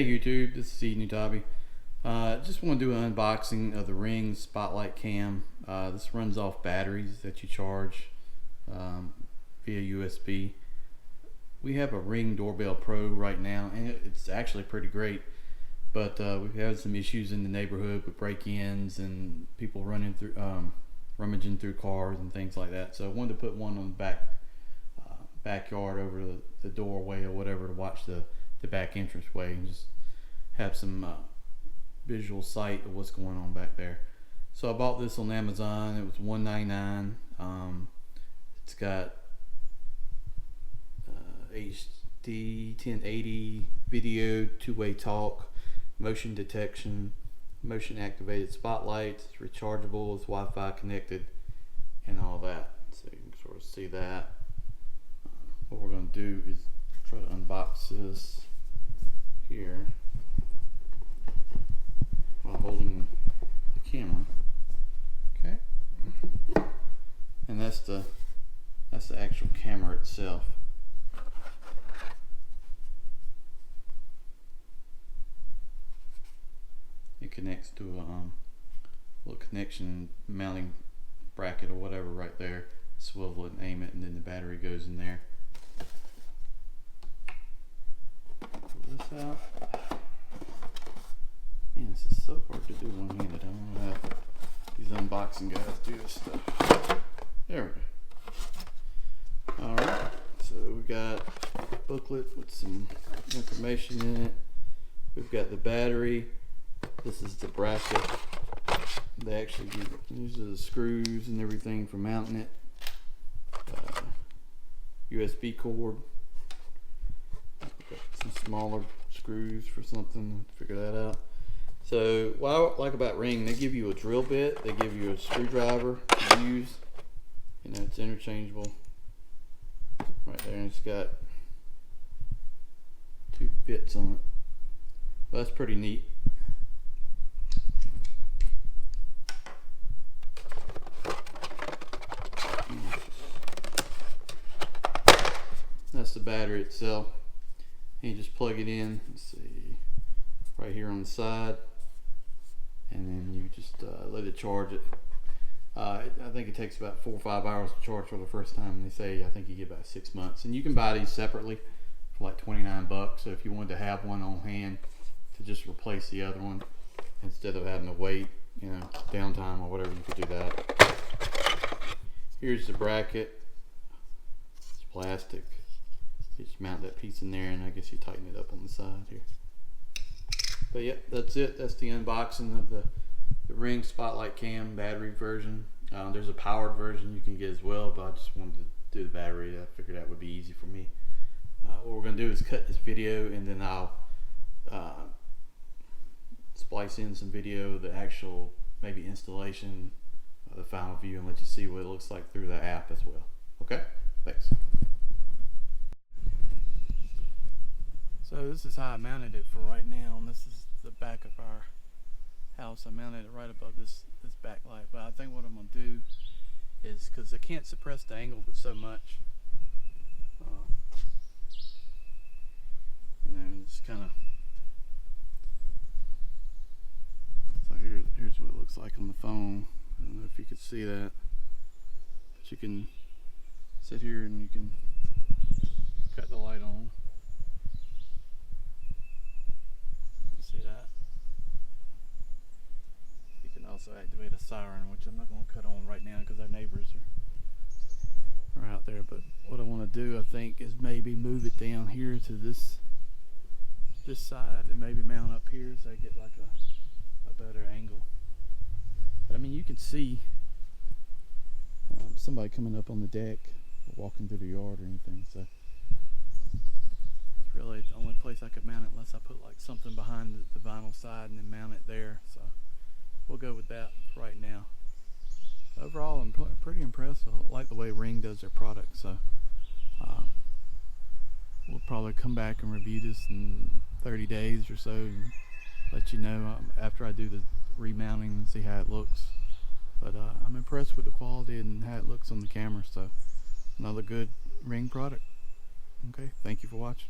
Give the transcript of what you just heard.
Hey YouTube, this is New Tabby. Just want to do an unboxing of the Ring Spotlight Cam. This runs off batteries that you charge via USB. We have a Ring Doorbell Pro right now, and it's actually pretty great. But we've had some issues in the neighborhood with break-ins and people running through, rummaging through cars and things like that. So I wanted to put one on the backyard over the doorway or whatever to watch the back entranceway and just have some visual sight of what's going on back there. So I bought this on Amazon. It was $1.99. It's got HD 1080 video, two-way talk, motion detection, motion activated spotlights, it's rechargeable, it's Wi-Fi connected, and all that. So you can sort of see that. What we're going to do is try to unbox this here while holding the camera. Okay, and that's the actual camera itself. It connects to a little connection mounting bracket or whatever right there. Swivel it and aim it, and then the battery goes in there. Pull this out. Man, this is so hard to do one-handed. I don't know how these unboxing guys do this stuff. There we go. Alright, so we got a booklet with some information in it. We've got the battery. This is the bracket. They actually use the screws and everything for mounting it. USB cord. Got some smaller screws for something. Figure that out. So what I like about Ring, they give you a drill bit. They give you a screwdriver to use. You know, it's interchangeable. Right there, and it's got 2 bits on it. Well, that's pretty neat. That's the battery itself. And you just plug it in, let's see, right here on the side, and then you just let it charge it. I think it takes about 4 or 5 hours to charge for the first time, and they say I think you get about 6 months. And you can buy these separately for like 29 bucks. So if you wanted to have one on hand to just replace the other one instead of having to wait, you know, downtime or whatever, you could do that. Here's the bracket. It's plastic. You just mount that piece in there, and I guess you tighten it up on the side here. But yeah, that's it. That's the unboxing of the Ring Spotlight Cam battery version. There's a powered version you can get as well, but I just wanted to do the battery. I figured that would be easy for me. What we're going to do is cut this video, and then I'll splice in some video, the actual maybe installation, the final view, and let you see what it looks like through the app as well. Okay? Thanks. So this is how I mounted it for right now, and this is the back of our house. I mounted it right above this backlight, but I think what I'm going to do is, because I can't suppress the angle but so much, you know, just kind of, so here's what it looks like on the phone. I don't know if you could see that, but you can sit here and you can cut the light on. See that? You can also activate a siren, which I'm not going to cut on right now because our neighbors are out there. But what I want to do, I think, is maybe move it down here to this side and maybe mount up here so I get like a better angle. But I mean, you can see somebody coming up on the deck or walking through the yard or anything. So really the only place I could mount it, unless I put like something behind the vinyl side and then mount it there. So we'll go with that right now. Overall, I'm pretty impressed. I like the way Ring does their product, so we'll probably come back and review this in 30 days or so and let you know after I do the remounting and see how it looks. But I'm impressed with the quality and how it looks on the camera. So another good Ring product. Okay, thank you for watching.